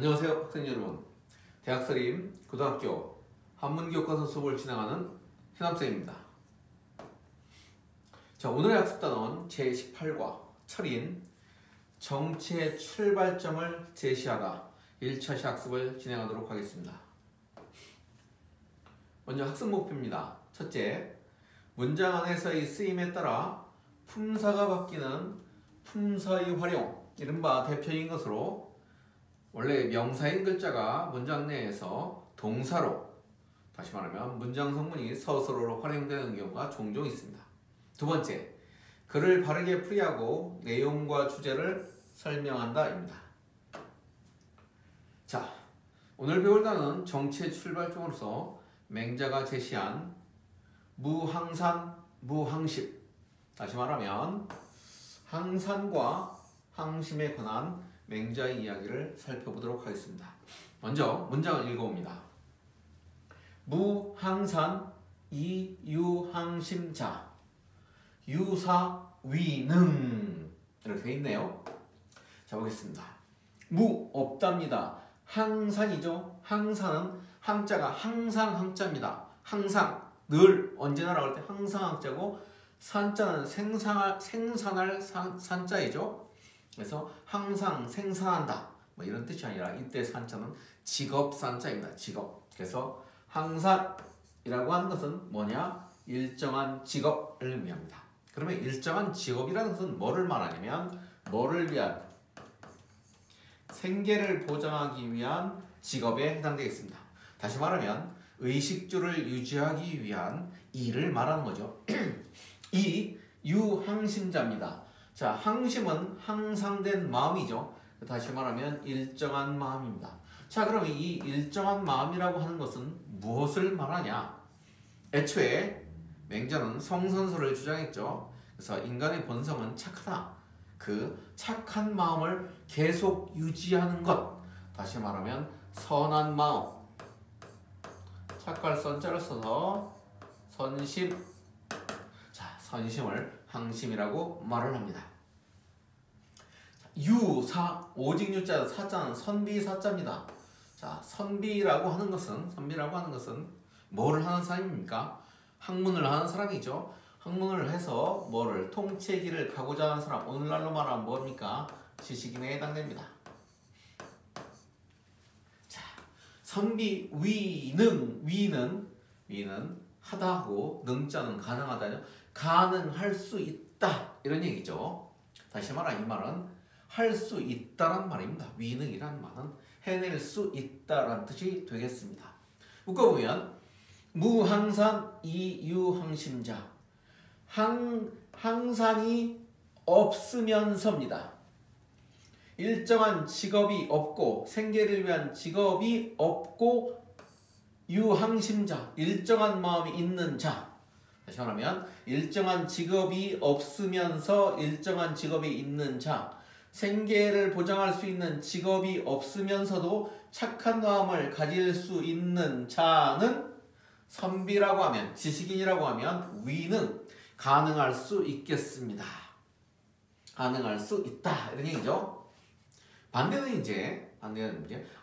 안녕하세요 학생 여러분, 대학서림 고등학교 한문교과서 수업을 진행하는 현암쌤입니다. 자, 오늘의 학습단원 제18과 철인 정치의 출발점을 제시하다 1차 시학습을 진행하도록 하겠습니다. 먼저 학습 목표입니다. 첫째, 문장 안에서의 쓰임에 따라 품사가 바뀌는 품사의 활용, 이른바 대표인 것으로 원래 명사인 글자가 문장 내에서 동사로, 다시 말하면 문장 성문이 서술어로 활용되는 경우가 종종 있습니다. 두 번째, 글을 바르게 풀이하고 내용과 주제를 설명한다입니다. 자, 오늘 배울 단어는 정치의 출발점으로서 맹자가 제시한 무항산, 무항심, 다시 말하면 항산과 항심에 관한 맹자의 이야기를 살펴보도록 하겠습니다. 먼저 문장을 읽어봅니다. 무항산 이유항심자 유사 위능, 이렇게 되어 있네요. 자, 보겠습니다. 무, 없답니다. 항산이죠. 항산은 항자가 항상 항자입니다. 항상, 늘, 언제나라고 할 때 항상 항자고, 산자는 생산할 산자이죠. 그래서 항상 생산한다, 뭐 이런 뜻이 아니라 이때 산자는 직업 산자입니다. 직업. 그래서 항산이라고 하는 것은 뭐냐? 일정한 직업을 의미합니다. 그러면 일정한 직업이라는 것은 뭐를 말하냐면 뭐를 위한? 생계를 보장하기 위한 직업에 해당되겠습니다. 다시 말하면 의식주를 유지하기 위한 일을 말하는 거죠. 이 유항심자입니다. 자, 항심은 항상된 마음이죠. 다시 말하면 일정한 마음입니다. 자, 그러면 이 일정한 마음이라고 하는 것은 무엇을 말하냐? 애초에 맹자는 성선설을 주장했죠. 그래서 인간의 본성은 착하다. 그 착한 마음을 계속 유지하는 것, 다시 말하면 선한 마음, 착할 선자를 써서 선심, 자, 선심을 항심이라고 말을 합니다. 유사, 오직 유자, 사자는 선비 사자입니다. 자, 선비라고 하는 것은 뭐를 하는 사람입니까? 학문을 하는 사람이죠. 학문을 해서 뭐를 통치의 가고자 하는 사람, 오늘날로 말하면 뭡니까? 지식인에 해당됩니다. 자, 선비 위능, 위는 하다고, 능자는 가능하다죠. 가능할 수 있다, 이런 얘기죠. 다시 말하면 이 말은 할 수 있다란 말입니다. 위능이란 말은 해낼 수 있다란 뜻이 되겠습니다. 묶어보면 무항산 이유항심자, 항산이 없으면서입니다. 일정한 직업이 없고, 생계를 위한 직업이 없고, 유항심자, 일정한 마음이 있는 자. 다시 말하면 일정한 직업이 없으면서 일정한 직업이 있는 자, 생계를 보장할 수 있는 직업이 없으면서도 착한 마음을 가질 수 있는 자는 선비라고 하면, 지식인이라고 하면 위능, 가능할 수 있겠습니다. 가능할 수 있다, 이런 얘기죠. 반대는 이제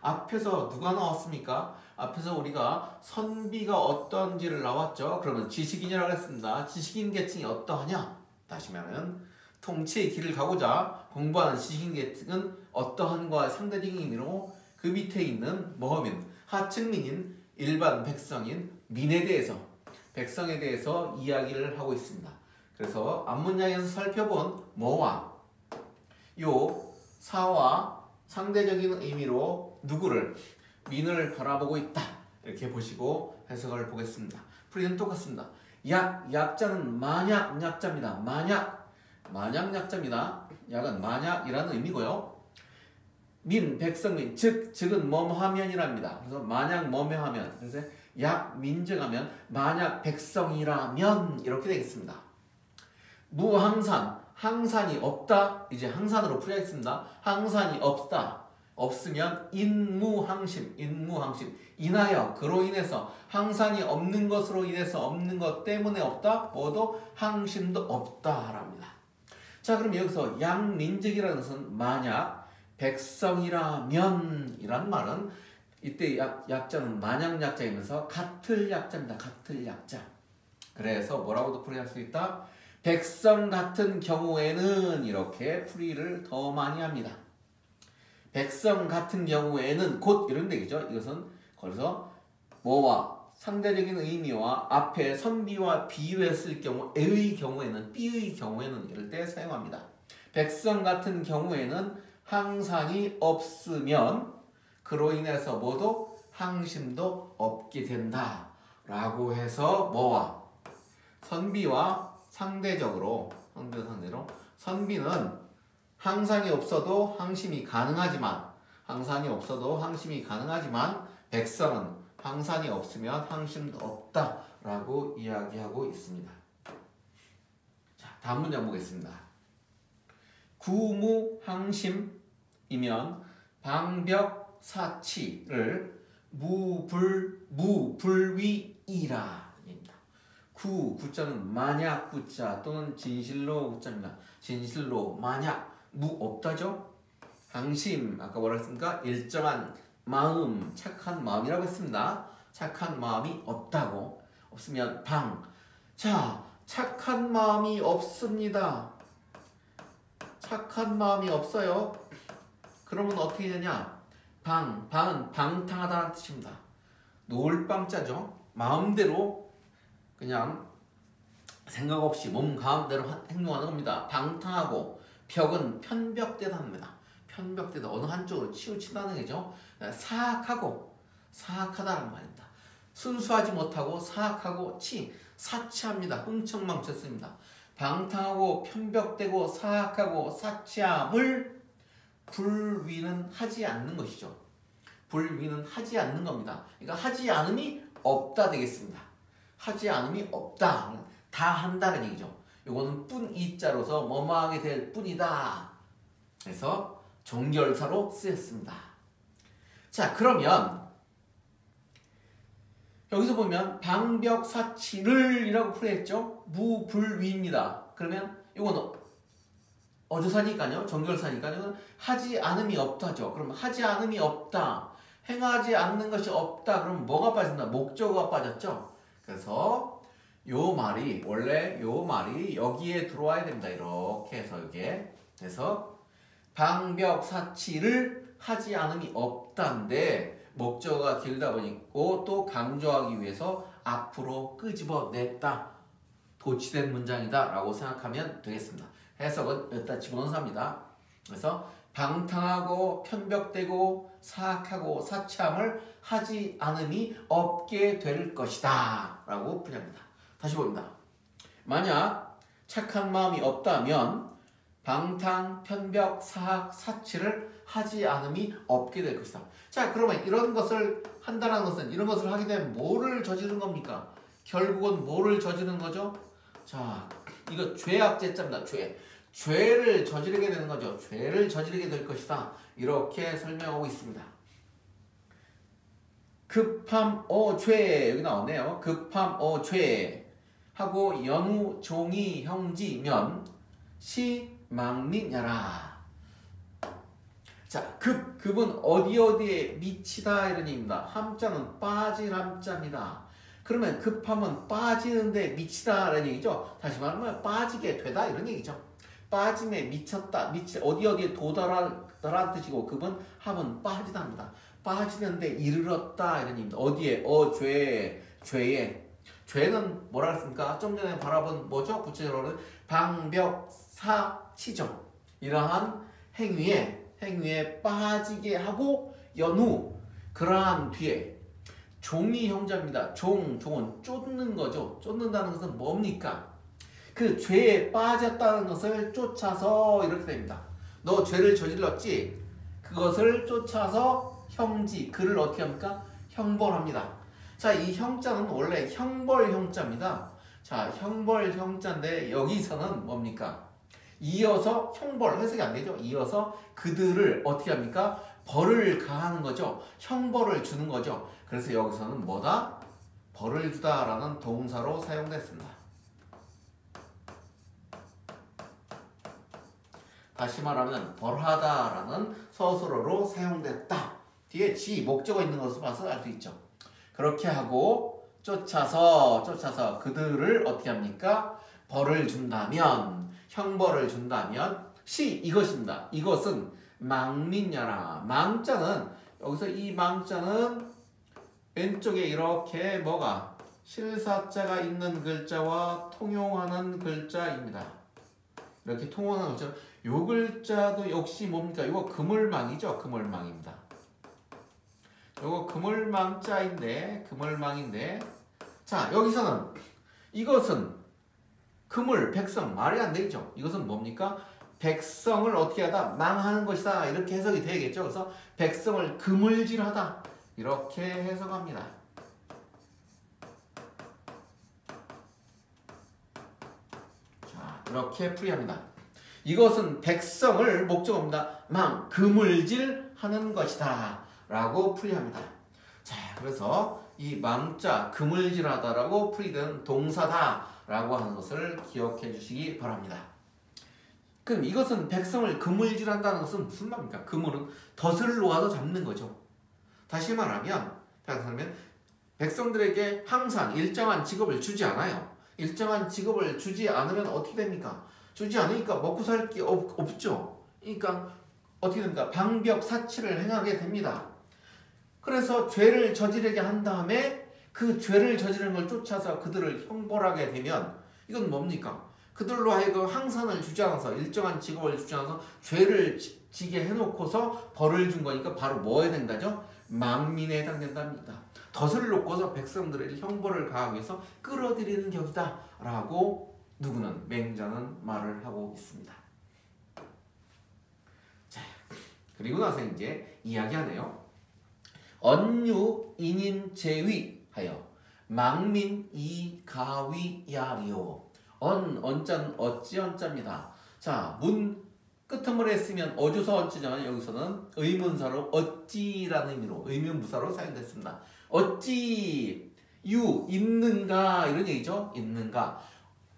앞에서 누가 나왔습니까? 앞에서 우리가 선비가 어떤지를 나왔죠. 그러면 지식인이라고 했습니다. 지식인 계층이 어떠하냐? 다시 말하면 통치의 길을 가고자 공부하는 지식인 계층은 어떠한과 상대적인 의미로 그 밑에 있는 뭐하면 하층민인 일반 백성인 민에 대해서, 백성에 대해서 이야기를 하고 있습니다. 그래서 앞문장에서 살펴본 뭐와 요 사와 상대적인 의미로 누구를, 민을 바라보고 있다, 이렇게 보시고 해석을 보겠습니다. 풀이는 똑같습니다. 약자는 만약 약자입니다. 만약 약자입니다. 약은 만약이라는 의미고요. 백성민, 즉은 뭐하면이랍니다. 그래서 만약 뭐하면, 그래서 민즉하면 만약 백성이라면, 이렇게 되겠습니다. 무항산, 항산이 없다, 이제 항산으로 풀이하겠습니다. 항산이 없다, 없으면 인무항심, 인하여, 그로 인해서, 항산이 없는 것으로 인해서, 없는 것 때문에 없다, 뭐도 항심도 없다랍니다. 자, 그럼 여기서 양민즉이라는 것은 만약, 백성이라면 이란 말은 이때 약자는 만약약자이면서 같을 약자입니다. 같을 약자. 그래서 뭐라고도 풀이할 수 있다? 백성 같은 경우에는 이렇게 풀이를 더 많이 합니다. 백성 같은 경우에는 곧 이런 얘기죠. 이것은 거기서 뭐와 상대적인 의미와 앞에 선비와 비유했을 경우의 경우에는 B의 경우에는 이럴 때 사용합니다. 백성 같은 경우에는 항산이 없으면 그로 인해서 뭐도 항심도 없게 된다 라고 해서 뭐와 선비와 상대로 선비는 항산이 없어도 항심이 가능하지만 백성은 항산이 없으면 항심도 없다라고 이야기하고 있습니다. 자, 다음 문장 보겠습니다. 구무항심이면 방벽사치를 무불위이라. 구자는 만약 구자 또는 진실로 구자입니다. 진실로 만약 무 없다죠. 항심 아까 뭐라 했습니까? 일정한 마음, 착한 마음이라고 했습니다. 착한 마음이 없다고. 없으면 방. 자, 착한 마음이 없습니다. 착한 마음이 없어요. 그러면 어떻게 되냐? 방은 방탕하다는 뜻입니다. 놓을 방자죠. 마음대로 그냥 생각 없이 몸 가운데로 행동하는 겁니다. 방탕하고 벽은 편벽되답니다. 편벽되다 어느 한쪽으로 치우친다는 거죠. 사악하다는 말입니다. 순수하지 못하고 사악하고 사치합니다. 흥청망쳤습니다. 방탕하고 편벽되고 사악하고 사치함을 불위는 하지 않는 것이죠. 불위는 하지 않는 겁니다. 그러니까 하지 않음이 없다 되겠습니다. 하지 않음이 없다. 다 한다는 얘기죠. 이거는 뿐이자로서 뭐뭐하게 될 뿐이다. 그래서 종결사로 쓰였습니다. 자, 그러면 여기서 보면 방벽사치를 이라고 풀이했죠. 무불위입니다. 그러면 이거는 어조사니까요. 종결사니까요. 하지 않음이 없다죠. 그럼 하지 않음이 없다. 행하지 않는 것이 없다. 그럼 뭐가 빠진다? 목적어가 빠졌죠. 그래서 원래 요 말이 여기에 들어와야 됩니다. 이렇게 해서 이게. 그래서 방벽사치를 하지 않음이 없다인데 목적어가 길다 보니까 또 강조하기 위해서 앞으로 끄집어냈다. 도치된 문장이다 라고 생각하면 되겠습니다. 해석은 일단 집어넣습니다. 그래서 방탕하고 편벽되고 사악하고 사치함을 하지 않음이 없게 될 것이다 라고 풀이합니다. 다시 봅니다. 만약 착한 마음이 없다면 방탕, 편벽, 사악, 사치를 하지 않음이 없게 될 것이다. 자, 그러면 이런 것을 한다는 것은 이런 것을 하게 되면 뭐를 저지른 겁니까? 결국은 뭐를 저지른 거죠? 자, 이거 죄악제자입니다. 죄를 저지르게 되는 거죠. 죄를 저지르게 될 것이다. 이렇게 설명하고 있습니다. 급함 죄 여기 나오네요. 급함 죄 하고 연후 종이 형지면 시망리냐라. 자, 급은 어디에 미치다 이런 얘기입니다. 함자는 빠질 함자입니다. 그러면 급함은 빠지는데 미치다 라는 얘기죠. 다시 말하면 빠지게 되다 이런 얘기죠. 빠짐에 미쳤다, 어디에 도달하다라는 뜻이고 급은 함은 빠지다입니다. 빠지는데 이르렀다 이런 얘기입니다. 어디에? 죄에. 죄는 뭐라 했습니까? 좀 전에 바라본 뭐죠? 구체적으로는 방벽사치죠. 이러한 행위에 빠지게 하고 연후 그러한 뒤에 종이 형자입니다. 종은 쫓는 거죠. 쫓는다는 것은 뭡니까? 그 죄에 빠졌다는 것을 쫓아서 이렇게 됩니다. 너 죄를 저질렀지? 그것을 쫓아서 형지, 그를 어떻게 합니까? 형벌합니다. 자, 이 형자는 원래 형벌 형자입니다. 자, 형벌 형자인데 여기서는 뭡니까? 이어서 형벌, 해석이 안 되죠? 이어서 그들을 어떻게 합니까? 벌을 가하는 거죠. 형벌을 주는 거죠. 그래서 여기서는 뭐다? 벌을 주다라는 동사로 사용됐습니다. 다시 말하면 벌하다라는 서술어로 사용됐다. 뒤에 지 목적어 있는 것을 봐서 알 수 있죠. 그렇게 하고 쫓아서 그들을 어떻게 합니까? 벌을 준다면, 형벌을 준다면 시 이것입니다. 이것은 망민야라. 망자는 여기서 이 망자는 왼쪽에 이렇게 뭐가 실사자가 있는 글자와 통용하는 글자입니다. 이렇게 통용하는 글자. 요 글자도 역시 뭡니까? 이거 그물망이죠. 그물망입니다. 요거 그물망자인데 그물망인데 자 여기서는 이것은 그물 백성 말이 안 되죠. 이것은 뭡니까? 백성을 어떻게 하다 망하는 것이다 이렇게 해석이 되겠죠. 그래서 백성을 그물질하다 이렇게 해석합니다. 자 이렇게 풀이합니다. 이것은 백성을 목적어입니다. 망 그물질하는 것이다 라고 풀이합니다. 자 그래서 이 망자 그물질하다라고 풀이된 동사다 라고 하는 것을 기억해 주시기 바랍니다. 그럼 이것은 백성을 그물질한다는 것은 무슨 말입니까? 그물은 덫을 놓아서 잡는 거죠. 다시 말하면 백성들에게 항상 일정한 직업을 주지 않아요. 일정한 직업을 주지 않으면 어떻게 됩니까? 주지 않으니까 먹고 살 게 없죠. 그러니까 어떻게 됩니까? 방벽 사치를 행하게 됩니다. 그래서 죄를 저지르게 한 다음에 그 죄를 저지르는 걸 쫓아서 그들을 형벌하게 되면 이건 뭡니까? 그들로 하여금 항산을 주지 않아서 일정한 직업을 주지 않아서 죄를 지게 해놓고서 벌을 준 거니까 바로 뭐에 된다죠? 망민에 해당된답니다. 덫을 놓고서 백성들의 형벌을 가하기 위해서 끌어들이는 격이다 라고 누구는 맹자는 말을 하고 있습니다. 자, 그리고 나서 이제 이야기하네요. 언유 인인 제위하여 망민 이가위야리요. 언자는 어찌 언자입니다. 자, 문 끄트머리에 쓰면 어조서 언자지만 여기서는 의문사로 어찌라는 의미로 의문부사로 사용됐습니다. 어찌 유 있는가 이런 얘기죠. 있는가.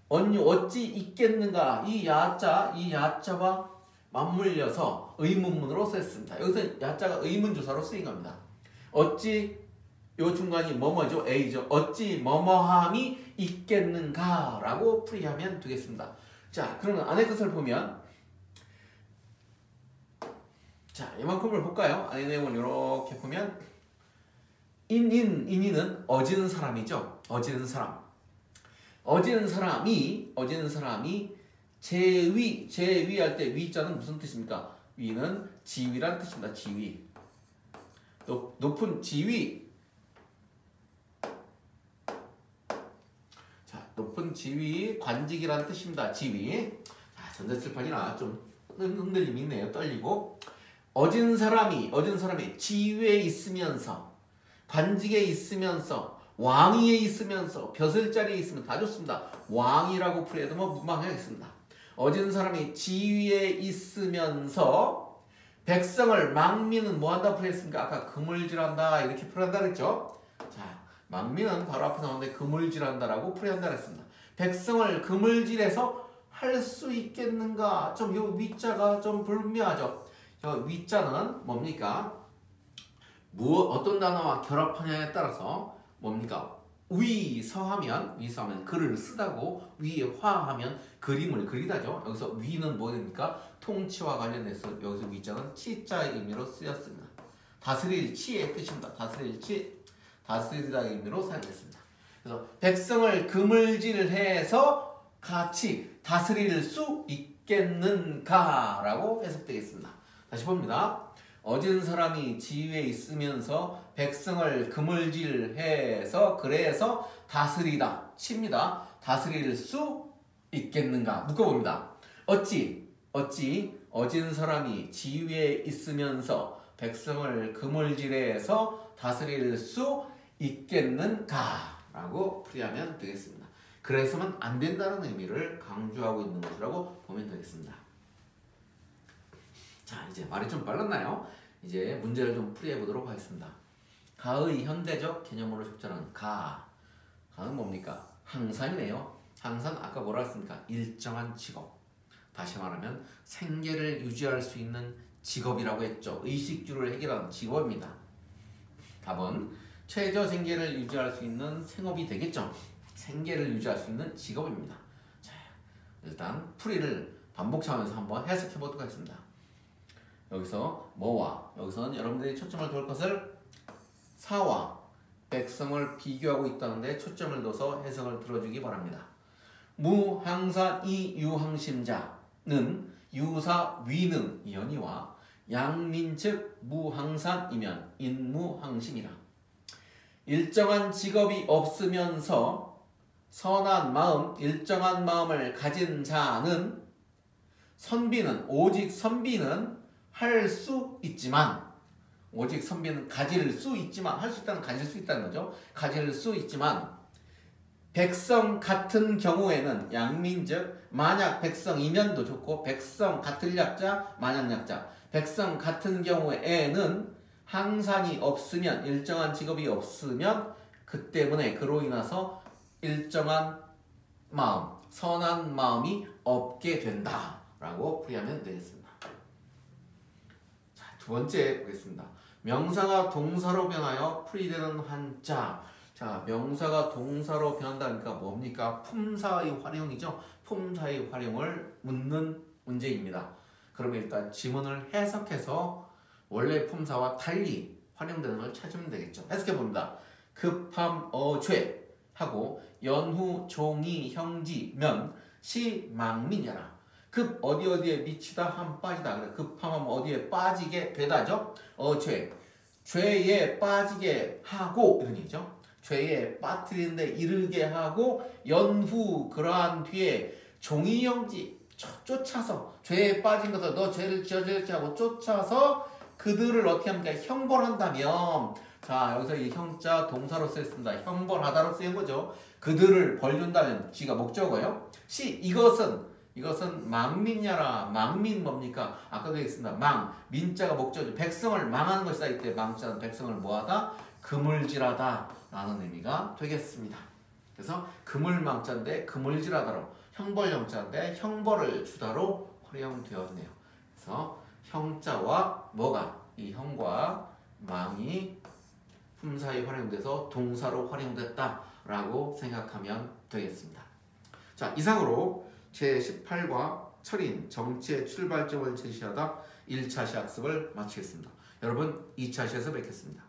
언유 어찌 있겠는가. 이 야자와 맞물려서 의문문으로 썼습니다. 여기서 야자가 의문조사로 쓰인 겁니다. 어찌 요 중간이 뭐뭐죠? A죠. 어찌 뭐뭐함이 있겠는가 라고 풀이하면 되겠습니다. 자 그러면 안의 것을 보면 자 이만큼을 볼까요? 안의 내용을 이렇게 보면 인인은 어지는 사람이죠. 어지는 사람. 어지는 사람이 제위할 때 위자는 무슨 뜻입니까? 위는 지위란 뜻입니다. 지위. 높은 지위. 자, 높은 지위, 관직이라는 뜻입니다. 지위. 자, 전자칠판이나 좀 흔들림이 있네요. 떨리고. 어진 사람이 지위에 있으면서, 관직에 있으면서, 왕위에 있으면서, 벼슬자리에 있으면 다 좋습니다. 왕이라고 풀이해도 뭐 무방하겠습니다. 어진 사람이 지위에 있으면서 백성을 망민은 뭐한다 풀이했습니까? 아까 그물질한다 이렇게 풀이한다 그랬죠? 자, 망민은 바로 앞에 나오는데 그물질한다라고 풀이한다 그랬습니다. 백성을 그물질해서 할 수 있겠는가? 좀 요 위자가 좀 불미하죠. 저 위자는 뭡니까? 어떤 단어와 결합하냐에 따라서 뭡니까? 위서하면 글을 쓰다고 위화하면 그림을 그리다죠. 여기서 위는 뭐 됩니까? 통치와 관련해서 여기서 위자는 치자의 의미로 쓰였습니다. 다스릴 치의 뜻입니다. 다스릴 치, 다스리다의 의미로 사용했습니다. 그래서 백성을 그물질해서 같이 다스릴 수 있겠는가라고 해석되겠습니다. 다시 봅니다. 어진 사람이 지위에 있으면서 백성을 그물질해서 그래서 다스리다 칩니다. 다스릴 수 있겠는가 묶어봅니다. 어찌 어진 사람이 지위에 있으면서 백성을 그물질해서 다스릴 수 있겠는가 라고 풀이하면 되겠습니다. 그래서는 안 된다는 의미를 강조하고 있는 것이라고 보면 되겠습니다. 자, 이제 말이 좀 빨랐나요? 이제 문제를 좀 풀이해 보도록 하겠습니다. 가의 현대적 개념으로 적절한 가는 뭡니까? 항산이네요. 항산 아까 뭐라 했습니까? 일정한 직업. 다시 말하면 생계를 유지할 수 있는 직업이라고 했죠. 의식주를 해결하는 직업입니다. 답은 최저 생계를 유지할 수 있는 생업이 되겠죠. 생계를 유지할 수 있는 직업입니다. 자, 일단 풀이를 반복 차원에서 한번 해석해 보도록 하겠습니다. 여기서 뭐와 여기서는 여러분들이 초점을 둘 것을 사와 백성을 비교하고 있다는데 초점을 둬서 해석을 들어주기 바랍니다. 무항산 이유항심자는 유사 위능 연이와 양민즉 무항산이면 인무항심이라. 일정한 직업이 없으면서 선한 마음, 일정한 마음을 가진 자는 오직 선비는 할 수 있지만 오직 선비는 가질 수 있지만 할 수 있다는 가질 수 있다는 거죠. 가질 수 있지만 백성 같은 경우에는 양민즉 만약 백성이면도 좋고 백성 같을 약자 만약 약자 백성 같은 경우에는 항산이 없으면 일정한 직업이 없으면 그 때문에 그로 인해서 일정한 마음 선한 마음이 없게 된다라고 풀이하면 되겠습니다. 자, 두 번째 보겠습니다. 명사가 동사로 변하여 풀이되는 한자. 자, 명사가 동사로 변한다니까 뭡니까? 품사의 활용이죠. 품사의 활용을 묻는 문제입니다. 그러면 일단 지문을 해석해서 원래 품사와 달리 활용되는 걸 찾으면 되겠죠. 해석해 봅니다. 급함 어죄 하고 연후 종이 형지 면 시 망민이라. 급 어디에 미치다 함 빠지다. 그래 급함하면 어디에 빠지게 되다죠. 어죄 죄에 빠지게 하고 이런 얘기죠. 죄에 빠뜨리는데 이르게 하고 연후 그러한 뒤에 종이형지 쫓아서 죄에 빠진 것을 너 죄를 지어질지 하고 쫓아서 그들을 어떻게 합니까? 형벌한다면 자 여기서 이 형자 동사로 쓰였습니다. 형벌하다로 쓰인 거죠. 그들을 벌준다면 지가 목적어요. 이것은 망민야라. 망민 뭡니까? 아까도 얘기했습니다. 민자가 목적어죠. 백성을 망하는 것이다. 이때 망자는 백성을 뭐하다? 그물질하다 라는 의미가 되겠습니다. 그래서 그물망자인데 그물질하다로 형벌영자인데 형벌을 주다로 활용되었네요. 그래서 형자와 뭐가 이 형과 망이 품사에 활용돼서 동사로 활용됐다라고 생각하면 되겠습니다. 자, 이상으로 제18과 철인 정치의 출발점을 제시하다 1차 시학습을 마치겠습니다. 여러분 2차 시에서 뵙겠습니다.